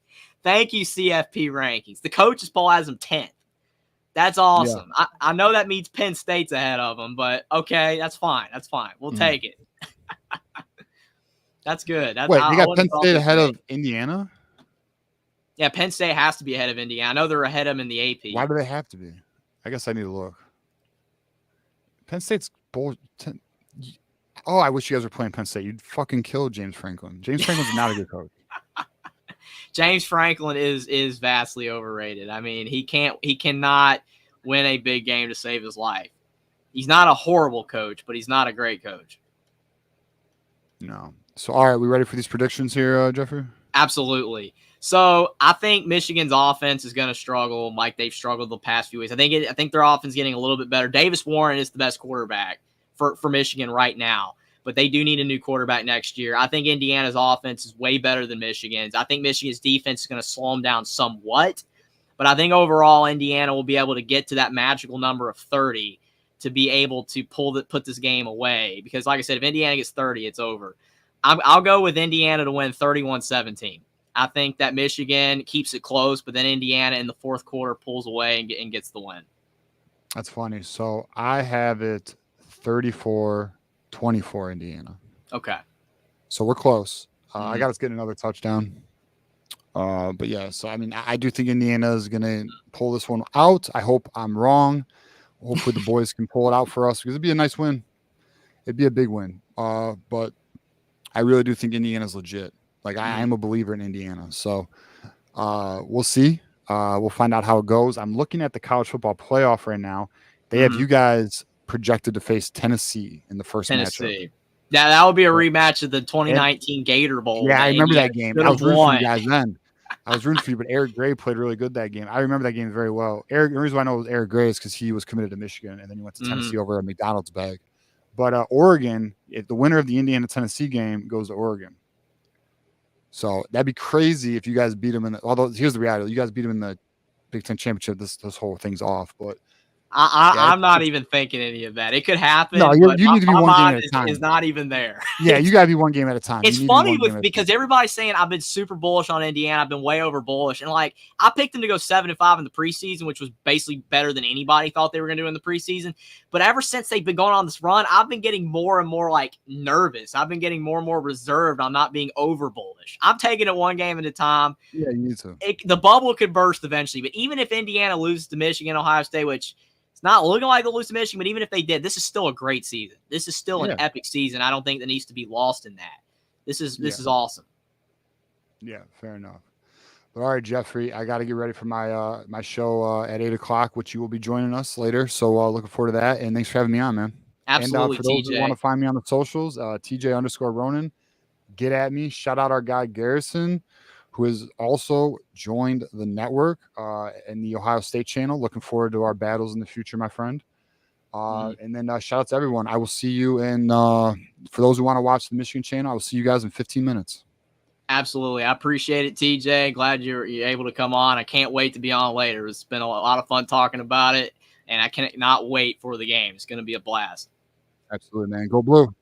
A: Thank you, CFP rankings. The coaches poll has them 10th. That's awesome. Yeah. I know that means Penn State's ahead of them, but okay, that's fine. That's fine. We'll take it. That's good.
B: Wait, you got Penn State ahead of Indiana?
A: Yeah, Penn State has to be ahead of Indiana. I know they're ahead of them in the AP.
B: Why do they have to be? I guess I need to look. Penn State's I wish you guys were playing Penn State. You'd fucking kill James Franklin. James Franklin's not a good coach.
A: James Franklin is vastly overrated. I mean, he cannot win a big game to save his life. He's not a horrible coach, but he's not a great coach.
B: No. So, all right, we ready for these predictions here, Jeffrey?
A: Absolutely. So, I think Michigan's offense is going to struggle like they've struggled the past few weeks. I think their offense is getting a little bit better. Davis Warren is the best quarterback for Michigan right now, but they do need a new quarterback next year. I think Indiana's offense is way better than Michigan's. I think Michigan's defense is going to slow them down somewhat, but I think overall Indiana will be able to get to that magical number of 30 to be able to put this game away. Because like I said, if Indiana gets 30, it's over. I'll go with Indiana to win 31-17. I think that Michigan keeps it close, but then Indiana in the fourth quarter pulls away and gets the win.
B: That's funny. So I have it 34-24 Indiana.
A: Okay.
B: So we're close. I got us getting another touchdown. But yeah, so I mean, I do think Indiana is going to pull this one out. I hope I'm wrong. Hopefully the boys can pull it out for us, because it'd be a nice win. It'd be a big win. But I really do think Indiana's legit. Like, I am a believer in Indiana. So we'll see. We'll find out how it goes. I'm looking at the college football playoff right now. They have you guys projected to face Tennessee in the first matchup.
A: Yeah, that would be a rematch of the 2019 Gator Bowl.
B: Yeah, I remember that game. I was rooting for you guys then. I was rooting for you, but Eric Gray played really good that game. I remember that game very well. The reason why I know it was Eric Gray is because he was committed to Michigan, and then he went to Tennessee over a McDonald's bag. But Oregon, if the winner of the Indiana-Tennessee game goes to Oregon. So that'd be crazy if you guys beat them although here's the reality. You guys beat them in the Big Ten Championship, this whole thing's off. But
A: I'm not even thinking any of that. It could happen,
B: No,
A: but
B: you need to be
A: my
B: one game
A: mind
B: at a time.
A: is not even there.
B: Yeah, you got to be one game at a time.
A: It's
B: You need to be
A: funny
B: one game at a time.
A: because everybody's saying I've been super bullish on Indiana. I've been way over bullish. And like, I picked them to go 7-5 in the preseason, which was basically better than anybody thought they were going to do in the preseason. But ever since they've been going on this run, I've been getting more and more like nervous. I've been getting more and more reserved on not being over bullish. I'm taking it one game at a time.
B: Yeah, you need to.
A: The bubble could burst eventually. But even if Indiana loses to Michigan, Ohio State, which it's not looking like they'll lose to Michigan, but even if they did, this is still a great season. This is still an epic season. I don't think that needs to be lost in that. This is awesome.
B: Yeah, fair enough. But all right, Jeffrey, I got to get ready for my my show at 8:00, which you will be joining us later. So looking forward to that. And thanks for having me on, man.
A: Absolutely,
B: And for those who want to find me on the socials, TJ_Ronan, get at me. Shout out our guy Garrison, who has also joined the network in the Ohio State channel. Looking forward to our battles in the future, my friend. And then shout out to everyone. I will see you in, for those who want to watch the Michigan channel, I will see you guys in 15 minutes.
A: Absolutely. I appreciate it, TJ. Glad you're able to come on. I can't wait to be on later. It's been a lot of fun talking about it, and I cannot wait for the game. It's going to be a blast.
B: Absolutely, man. Go Blue.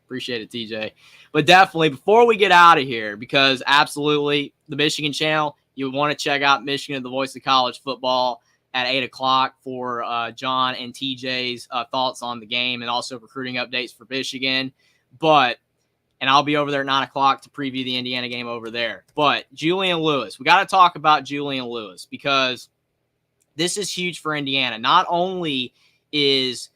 A: Appreciate it, TJ. But definitely, before we get out of here, because absolutely the Michigan channel, you want to check out Michigan, the voice of college football, at 8:00 for John and TJ's thoughts on the game and also recruiting updates for Michigan. And I'll be over there at 9:00 to preview the Indiana game over there. But Julian Lewis, we got to talk about Julian Lewis because this is huge for Indiana. Not only is,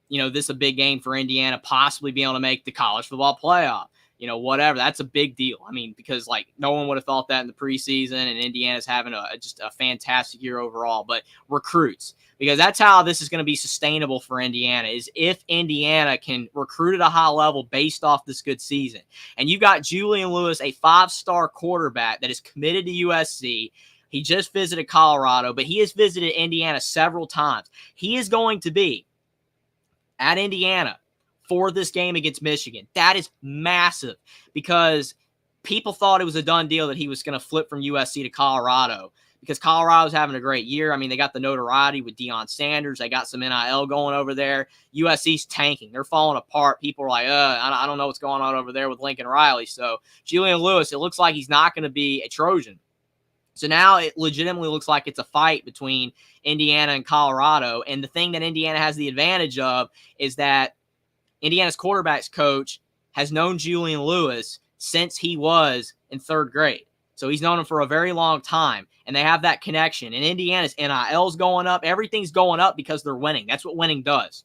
A: this a big game for Indiana, possibly being able to make the college football playoff, whatever. That's a big deal. I mean, because no one would have thought that in the preseason, and Indiana's having just a fantastic year overall. But recruits, because that's how this is going to be sustainable for Indiana, is if Indiana can recruit at a high level based off this good season. And you got Julian Lewis, a 5-star quarterback that is committed to USC. He just visited Colorado, but he has visited Indiana several times. He is going to be at Indiana for this game against Michigan. That is massive because people thought it was a done deal that he was going to flip from USC to Colorado because Colorado's having a great year. I mean, they got the notoriety with Deion Sanders. They got some NIL going over there. USC's tanking. They're falling apart. People are like, I don't know what's going on over there with Lincoln Riley. So Julian Lewis, it looks like he's not going to be a Trojan. So now it legitimately looks like it's a fight between Indiana and Colorado. And the thing that Indiana has the advantage of is that Indiana's quarterbacks coach has known Julian Lewis since he was in 3rd grade. So he's known him for a very long time, and they have that connection. And Indiana's NIL's going up. Everything's going up because they're winning. That's what winning does.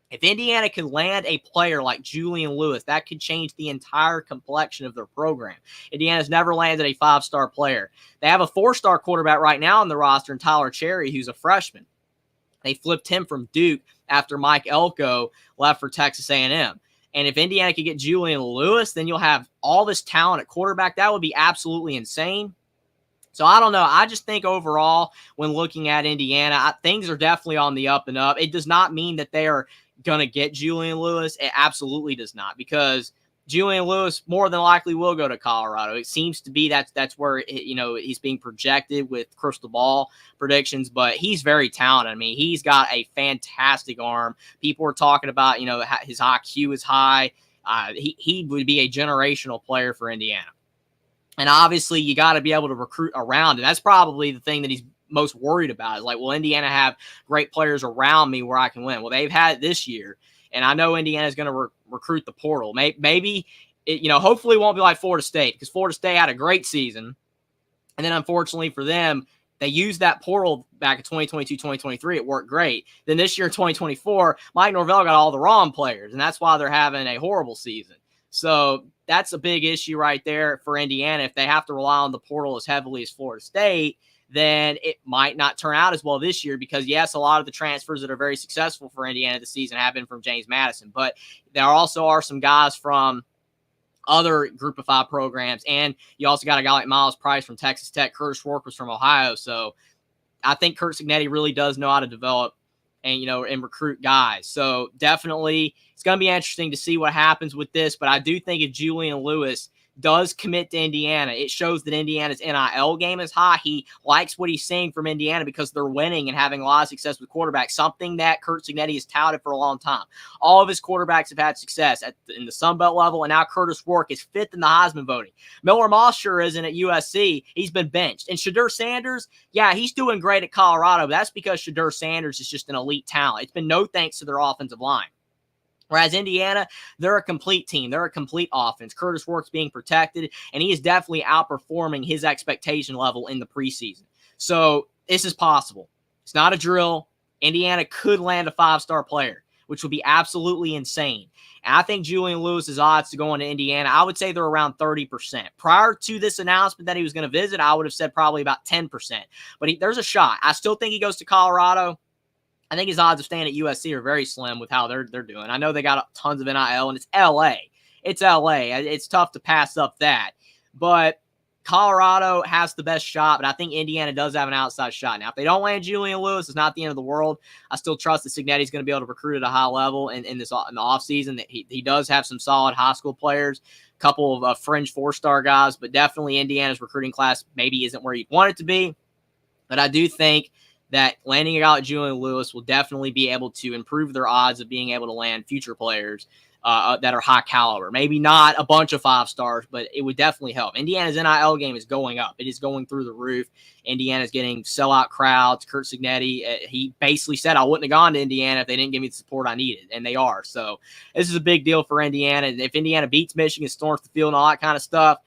A: If Indiana can land a player like Julian Lewis, that could change the entire complexion of their program. Indiana's never landed a 5-star player. They have a 4-star quarterback right now on the roster, in Tyler Cherry, who's a freshman. They flipped him from Duke after Mike Elko left for Texas A&M. And if Indiana could get Julian Lewis, then you'll have all this talent at quarterback. That would be absolutely insane. So I don't know. I just think overall, when looking at Indiana, things are definitely on the up and up. It does not mean that they are going to get Julian Lewis. It absolutely does not, because Julian Lewis more than likely will go to Colorado. It seems to be that's where he's being projected with crystal ball predictions, but he's very talented. I mean, he's got a fantastic arm. People are talking about his IQ is high. He would be a generational player for Indiana. And obviously, you got to be able to recruit around, and that's probably the thing that he's most worried about. Is like, will Indiana have great players around me where I can win? Well, they've had it this year. And I know Indiana is going to recruit the portal. Maybe hopefully it won't be like Florida State, because Florida State had a great season. And then unfortunately for them, they used that portal back in 2022, 2023. It worked great. Then this year, 2024, Mike Norvell got all the wrong players. And that's why they're having a horrible season. So that's a big issue right there for Indiana. If they have to rely on the portal as heavily as Florida State, then it might not turn out as well this year, because, yes, a lot of the transfers that are very successful for Indiana this season have been from James Madison. But there also are some guys from other Group of 5 programs. And you also got a guy like Miles Price from Texas Tech. Curtis Rourke was from Ohio. So I think Kurt Cignetti really does know how to develop and recruit guys. So definitely it's going to be interesting to see what happens with this. But I do think if Julian Lewis does commit to Indiana, it shows that Indiana's NIL game is high. He likes what he's seeing from Indiana because they're winning and having a lot of success with quarterbacks, something that Curt Cignetti has touted for a long time. All of his quarterbacks have had success in the Sun Belt level, and now Curtis Rourke is 5th in the Heisman voting. Miller Moss sure isn't at USC. He's been benched. And Shedeur Sanders, yeah, he's doing great at Colorado, but that's because Shedeur Sanders is just an elite talent. It's been no thanks to their offensive line. Whereas Indiana, they're a complete team. They're a complete offense. Curtis Rourke's being protected, and he is definitely outperforming his expectation level in the preseason. So this is possible. It's not a drill. Indiana could land a 5-star player, which would be absolutely insane. And I think Julian Lewis's odds to go into Indiana, I would say they're around 30%. Prior to this announcement that he was going to visit, I would have said probably about 10%. But there's a shot. I still think he goes to Colorado. I think his odds of staying at USC are very slim with how they're doing. I know they got tons of NIL, and it's LA. It's LA. It's tough to pass up that. But Colorado has the best shot, but I think Indiana does have an outside shot. Now, if they don't land Julian Lewis, it's not the end of the world. I still trust that Cignetti's going to be able to recruit at a high level in the offseason. That he does have some solid high school players, a couple of fringe 4-star guys, but definitely Indiana's recruiting class maybe isn't where you'd want it to be. But I do think that landing out Julian Lewis will definitely be able to improve their odds of being able to land future players that are high caliber. Maybe not a bunch of 5-stars, but it would definitely help. Indiana's NIL game is going up. It is going through the roof. Indiana's getting sellout crowds. Curt Cignetti, he basically said, I wouldn't have gone to Indiana if they didn't give me the support I needed, and they are. So this is a big deal for Indiana. If Indiana beats Michigan, storms the field, and all that kind of stuff,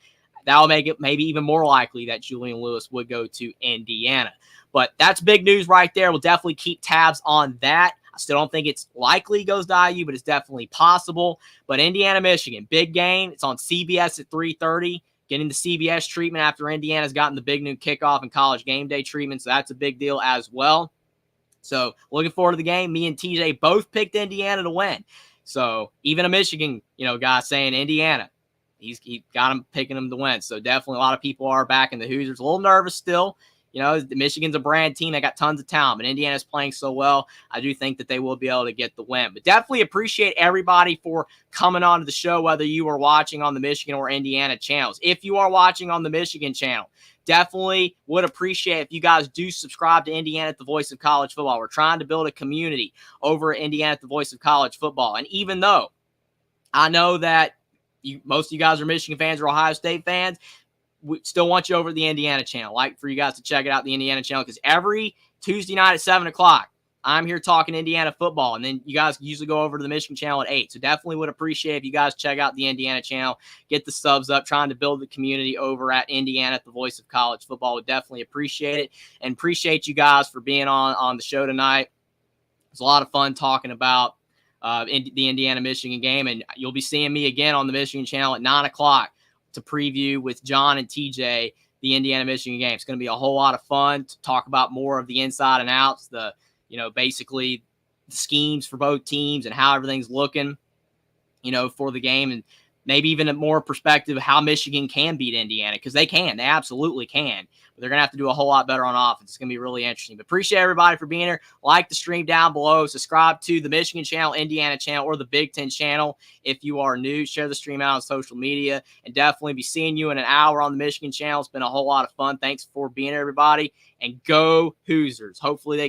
A: that will make it maybe even more likely that Julian Lewis would go to Indiana. But that's big news right there. We'll definitely keep tabs on that. I still don't think it's likely goes to IU, but it's definitely possible. But Indiana, Michigan, big game. It's on CBS at 3:30. Getting the CBS treatment after Indiana's gotten the big new kickoff and college game day treatment. So that's a big deal as well. So looking forward to the game. Me and TJ both picked Indiana to win. So even a Michigan, guy saying Indiana, he got him picking them to win. So definitely a lot of people are back in the Hoosiers. A little nervous still. Michigan's a brand team. They got tons of talent, but Indiana's playing so well. I do think that they will be able to get the win. But definitely appreciate everybody for coming on to the show, whether you are watching on the Michigan or Indiana channels. If you are watching on the Michigan channel, definitely would appreciate if you guys do subscribe to Indiana at the Voice of College Football. We're trying to build a community over at Indiana at the Voice of College Football. And even though I know that most of you guys are Michigan fans or Ohio State fans, we still want you over the Indiana channel. Like for you guys to check it out, the Indiana channel, because every Tuesday night at 7 o'clock, I'm here talking Indiana football. And then you guys usually go over to the Michigan channel at 8. So definitely would appreciate if you guys check out the Indiana channel, get the subs up, trying to build the community over at Indiana at the Voice of College Football. Would definitely appreciate it. And appreciate you guys for being on the show tonight. It's a lot of fun talking about the Indiana-Michigan game. And you'll be seeing me again on the Michigan channel at 9 o'clock. To preview with John and TJ the Indiana-Michigan game. It's going to be a whole lot of fun to talk about more of the inside and outs, basically the schemes for both teams and how everything's looking, for the game, and maybe even a more perspective of how Michigan can beat Indiana, because they can. They absolutely can. But they're going to have to do a whole lot better on offense. It's going to be really interesting. But appreciate everybody for being here. Like the stream down below. Subscribe to the Michigan channel, Indiana channel, or the Big Ten channel if you are new. Share the stream out on social media. And definitely be seeing you in an hour on the Michigan channel. It's been a whole lot of fun. Thanks for being here, everybody. And go Hoosiers. Hopefully they